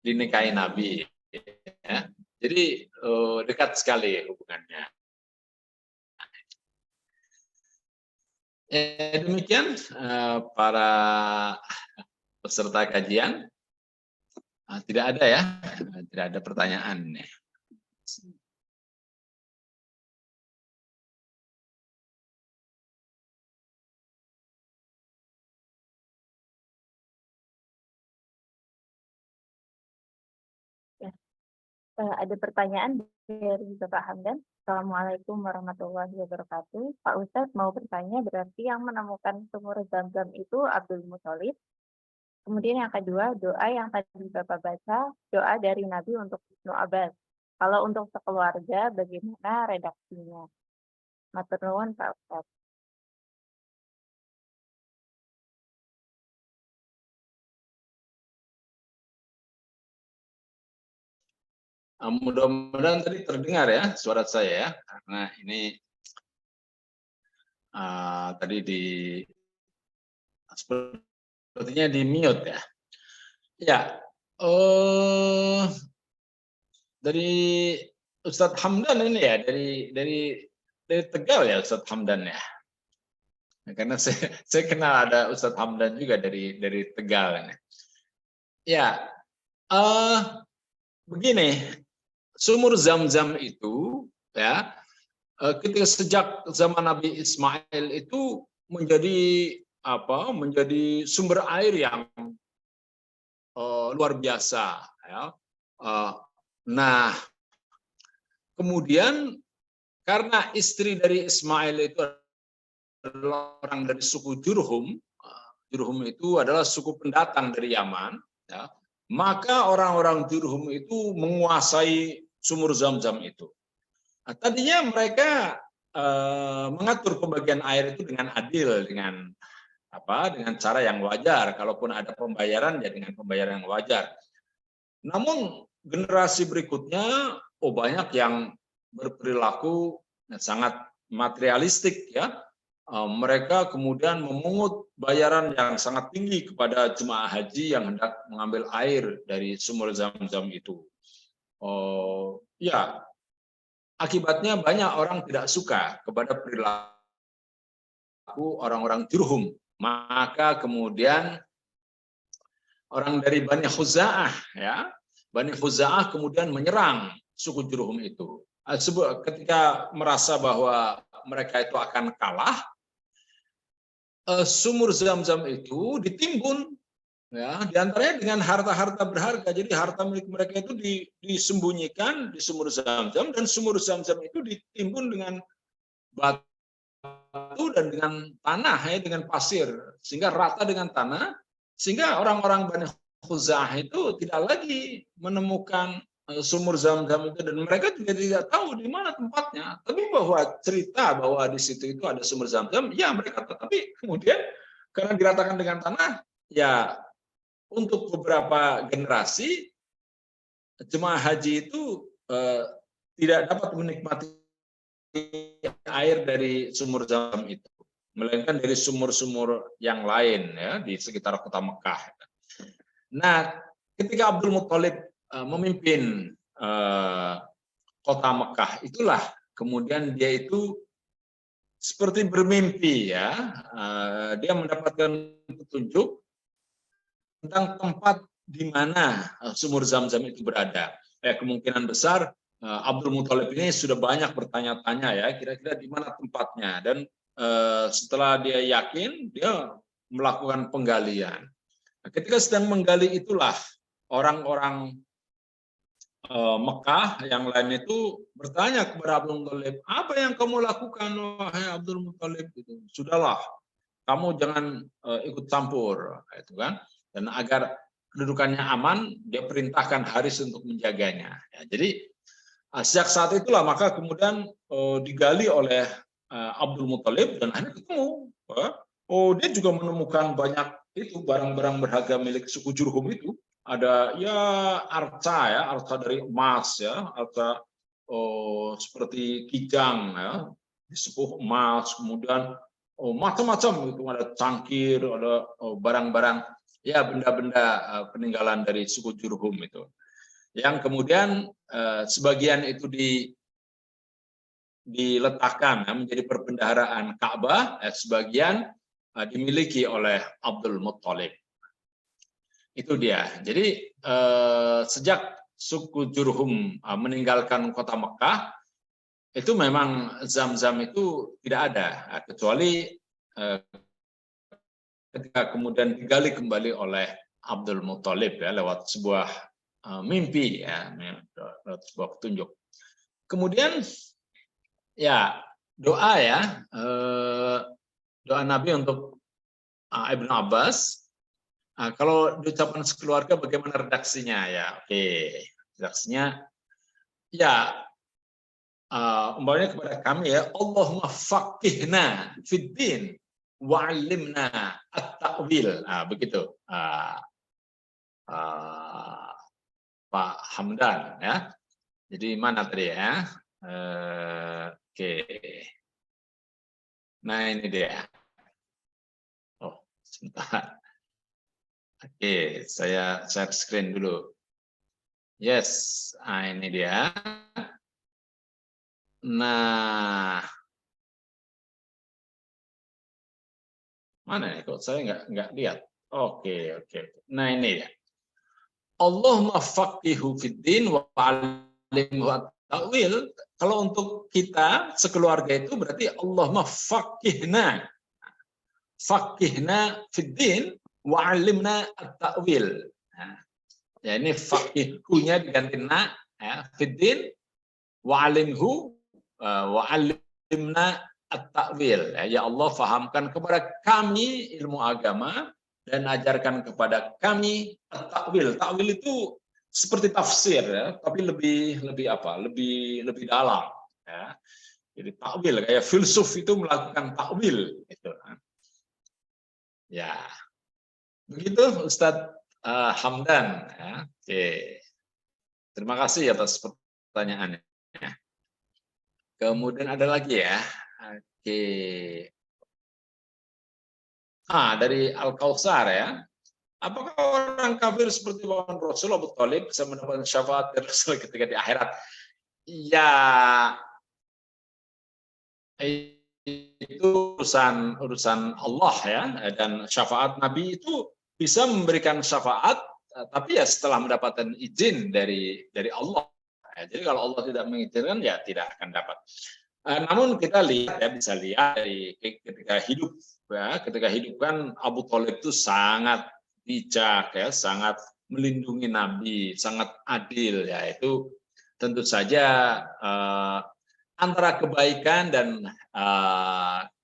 dinikahi Nabi. Ya. Jadi dekat sekali hubungannya. Demikian para peserta kajian. Tidak ada, ya, tidak ada pertanyaan. Ada pertanyaan dari Bapak Hamdan. Assalamualaikum warahmatullahi wabarakatuh. Pak Ustadz mau bertanya, berarti yang menemukan sumur Zam-Zam itu Abdul Muthalib. Kemudian yang kedua, doa yang tadi Bapak baca, doa dari Nabi untuk Ibnu Abbas. Kalau untuk sekeluarga, bagaimana redaksinya? Matur nuwun, Pak Ustadz. Mudah-mudahan tadi terdengar, ya, suara saya, ya, karena ini tadi sepertinya di mute, ya. Ya, dari Ustadz Hamdan ini ya dari Tegal ya Ustadz Hamdan ya. Karena saya kenal ada Ustadz Hamdan juga dari Tegal ini. Ya, begini, sumur Zam-Zam itu ya ketika sejak zaman Nabi Ismail itu menjadi sumber air yang luar biasa ya. Nah, kemudian karena istri dari Ismail itu adalah orang dari suku Jurhum, Jurhum itu adalah suku pendatang dari Yaman, ya, maka orang-orang Jurhum itu menguasai sumur Zam-Zam itu. Nah, tadinya mereka mengatur pembagian air itu dengan adil, dengan cara yang wajar. Kalaupun ada pembayaran ya dengan pembayaran yang wajar. Namun generasi berikutnya banyak yang berperilaku sangat materialistik ya. Mereka kemudian memungut bayaran yang sangat tinggi kepada jemaah haji yang hendak mengambil air dari sumur Zam-Zam itu. Ya, akibatnya banyak orang tidak suka kepada perilaku orang-orang Jurhum. Maka kemudian orang dari Bani Khuza'ah ya, Bani Khuza'ah kemudian menyerang suku Jurhum itu. Ketika merasa bahwa mereka itu akan kalah, sumur Zam-Zam itu ditimbun ya, diantaranya dengan harta-harta berharga. Jadi harta milik mereka itu disembunyikan di sumur Zam-Zam, dan sumur Zam-Zam itu ditimbun dengan batu dan dengan tanah ya, dengan pasir, sehingga rata dengan tanah, sehingga orang-orang Bani Khuza'ah itu tidak lagi menemukan sumur Zam-Zam itu, dan mereka juga tidak tahu di mana tempatnya. Tapi bahwa cerita bahwa di situ itu ada sumur Zam-Zam, ya mereka tahu. Tapi kemudian karena diratakan dengan tanah, ya untuk beberapa generasi jemaah haji itu tidak dapat menikmati air dari sumur Zam itu, melainkan dari sumur-sumur yang lain ya di sekitar kota Mekah. Nah, ketika Abdul Muthalib memimpin kota Mekah, itulah kemudian dia itu seperti bermimpi ya, dia mendapatkan petunjuk tentang tempat di mana sumur Zam-Zam itu berada. Kemungkinan besar Abdul Muthalib ini sudah banyak bertanya-tanya ya, kira-kira di mana tempatnya, dan setelah dia yakin, dia melakukan penggalian. Nah, ketika sedang menggali itulah orang-orang Mekah yang lain itu bertanya kepada Abdul Muthalib, apa yang kamu lakukan wahai Abdul Muthalib? Itu sudahlah, kamu jangan ikut campur, itu kan. Dan agar kedudukannya aman, dia perintahkan Haris untuk menjaganya. Ya, jadi sejak saat itulah maka kemudian digali oleh Abdul Muthalib, dan akhirnya ketemu. Dia juga menemukan banyak itu barang-barang berharga milik suku Jurhum itu. Ada ya arca dari emas ya, arca seperti kijang ya, disepuh emas, kemudian macam-macam itu, ada cangkir, ada barang-barang ya, benda-benda peninggalan dari suku Jurhum itu, yang kemudian sebagian itu diletakkan menjadi perbendaharaan Ka'bah, sebagian dimiliki oleh Abdul Muthalib. Itu dia. Jadi sejak suku Jurhum meninggalkan kota Mekah, itu memang Zam-Zam itu tidak ada, kecuali ketika kemudian digali kembali oleh Abdul Muthalib ya, lewat sebuah mimpi ya, lewat sebuah petunjuk. Kemudian ya doa ya, doa Nabi untuk Ibnu Abbas. Kalau diucapkan sekeluarga bagaimana redaksinya ya? Oke, redaksinya ya umpamanya kepada kami ya, Allahumma faqihna fid din wa 'allimna at-ta'wil. Begitu. Pak Hamdan ya. Jadi mana tadi ya? Oke. Nah, ini dia. Oh, sebentar. Oke, saya share screen dulu. Yes, ini dia. Nah, mana nih? Kok saya nggak lihat? Oke. Nah ini ya. Allahumma faqihu fiddin wa alimhu at-ta'wil. Kalau untuk kita sekeluarga itu berarti Allahumma faqihna. Faqihna fiddin wa alimna at-ta'wil. Nah, ya ini faqihhunya diganti na, ya, fiddin wa alimhu wa alimna at-ta'wil. Ya Allah, fahamkan kepada kami ilmu agama dan ajarkan kepada kami takwil. Takwil itu seperti tafsir, ya, tapi lebih apa? Lebih dalam. Ya. Jadi takwil kayak filsuf itu melakukan takwil. Gitu. Ya, begitu Ustadz Hamdan. Ya. Oke. Terima kasih atas pertanyaannya. Kemudian ada lagi ya. Oke. Dari Al-Kautsar ya. Apakah orang kafir seperti paman Rasul Abu Thalib bisa mendapatkan syafaat dari Rasul ketika di akhirat? Ya, itu urusan Allah ya, dan syafaat Nabi itu bisa memberikan syafaat, tapi ya setelah mendapatkan izin dari Allah. Jadi kalau Allah tidak mengizinkan ya tidak akan dapat. Namun kita lihat ya, bisa lihat dari ketika hidup ya, ketika hidup kan Abu Thalib itu sangat bijak ya, sangat melindungi Nabi, sangat adil ya. Itu tentu saja antara kebaikan dan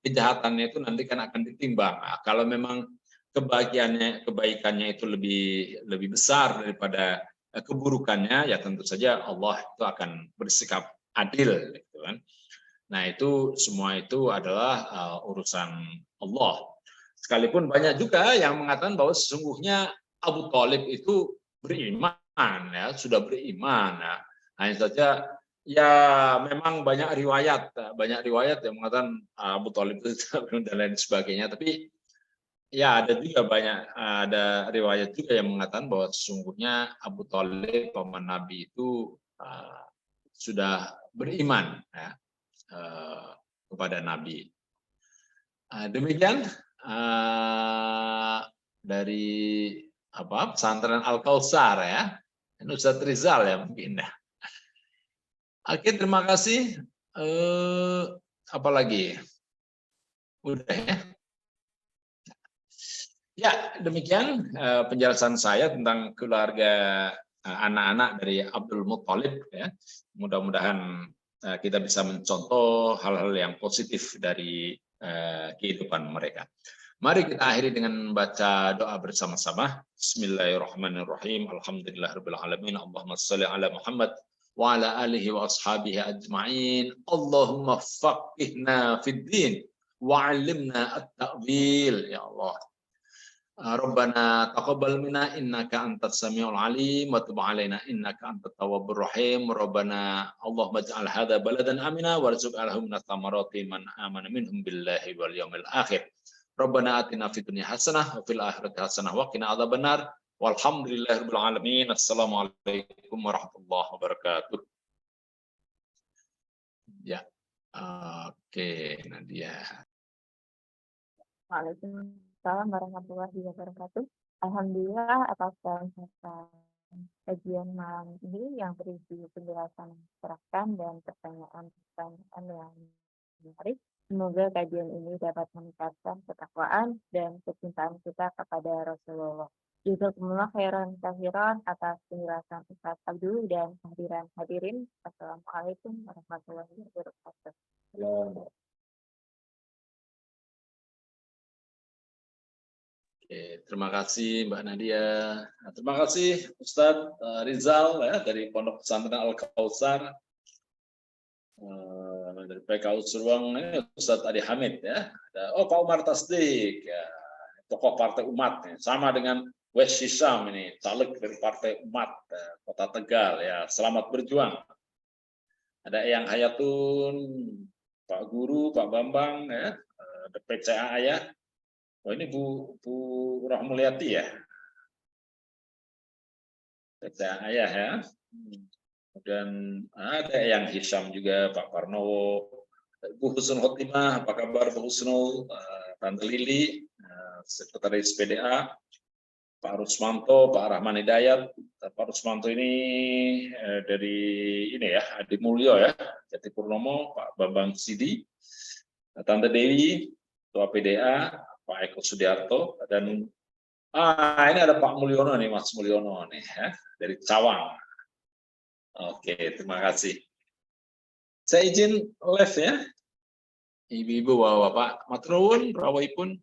kejahatannya itu nanti kan akan ditimbang. Nah, kalau memang kebaikannya itu lebih besar daripada keburukannya, ya tentu saja Allah itu akan bersikap adil, gitu kan. Nah itu semua itu adalah urusan Allah. Sekalipun banyak juga yang mengatakan bahwa sesungguhnya Abu Thalib itu beriman, ya sudah beriman. Ya. Hanya saja ya memang banyak riwayat yang mengatakan Abu Thalib itu dan lain sebagainya. Tapi ya ada riwayat juga yang mengatakan bahwa sesungguhnya Abu Thalib paman Nabi itu sudah beriman ya, kepada Nabi. Demikian dari pesantren Al-Kautsar ya. Ini Ustadz Rizal ya mungkin. Oke, terima kasih. Apa lagi? Udah ya. Ya, demikian penjelasan saya tentang keluarga anak-anak dari Abdul Muthalib ya. Mudah-mudahan kita bisa mencontoh hal-hal yang positif dari kehidupan mereka. Mari kita akhiri dengan membaca doa bersama-sama. Bismillahirrahmanirrahim. Alhamdulillahirabbil alamin. Allahumma shalli ala Muhammad wa ala alihi wa ashabihi ajma'in. Allahumma faqihna fid din wa 'allimna at-ta'wil ya Allah. Rabbana taqabbal minna innaka antas samiul alim wa tub alaina innaka antat tawwabur rahim. Rabbana Allahumma ij'al hadza baladan amina warzuq alhum minat thamarati man amana minhum billahi wal yawmil akhir. Rabbana atina fid dunya hasanah wa fil akhirati hasanah wa qina adzabannar. Walhamdulillahirabbil alamin. Assalamualaikum warahmatullahi wabarakatuh. Ya. Oke, Nadia. Waalaikumsalam warahmatullahi wabarakatuh. Alhamdulillah atas kajian malam ini yang berisi penjelasan terangkan dan pertanyaan-pertanyaan yang menarik. Semoga kajian ini dapat meningkatkan ketakwaan dan kecintaan kita kepada Rasulullah. Jazakumullah khairan katsiran atas penjelasan Ustaz Abdul dan kehadiran hadirin. Assalamualaikum warahmatullahi wabarakatuh. Oke, terima kasih Mbak Nadia. Nah, terima kasih Ustadz Rizal ya, dari Pondok Pesantren Al-Kautsar. Dari PKU Seruang ini Ustadz Adi Hamid ya. Ada Pak Umar Tasdik ya, tokoh Partai Umat ya. Sama dengan Wes Syam ini, caleg dari Partai Umat Kota Tegal ya. Selamat berjuang. Ada Eyang Hayatun, Pak Guru, Pak Bambang ya, ada PCA ya. Oh ini Bu Rahmulyati ya. PCA Ayah ya. Kemudian ada yang Hisham juga, Pak Parnowo, Bu Husnul Khotimah, apa kabar Bu Husnul, Tante Lili, Sekretaris PDA, Pak Rusmanto, Pak Rahman Hidayat. Pak Rusmanto ini dari ini ya, Adi Mulyo ya, Jati Purnomo, Pak Bambang Sidi, Tante Dewi, Ketua PDA, Pak Eko Sudiarto, dan ini ada Pak Mulyono nih, Mas Mulyono nih ya, dari Cawang. Oke, terima kasih. Saya izin live ya. Ibu-ibu, bapak-bapak, matur nuwun rawuhipun.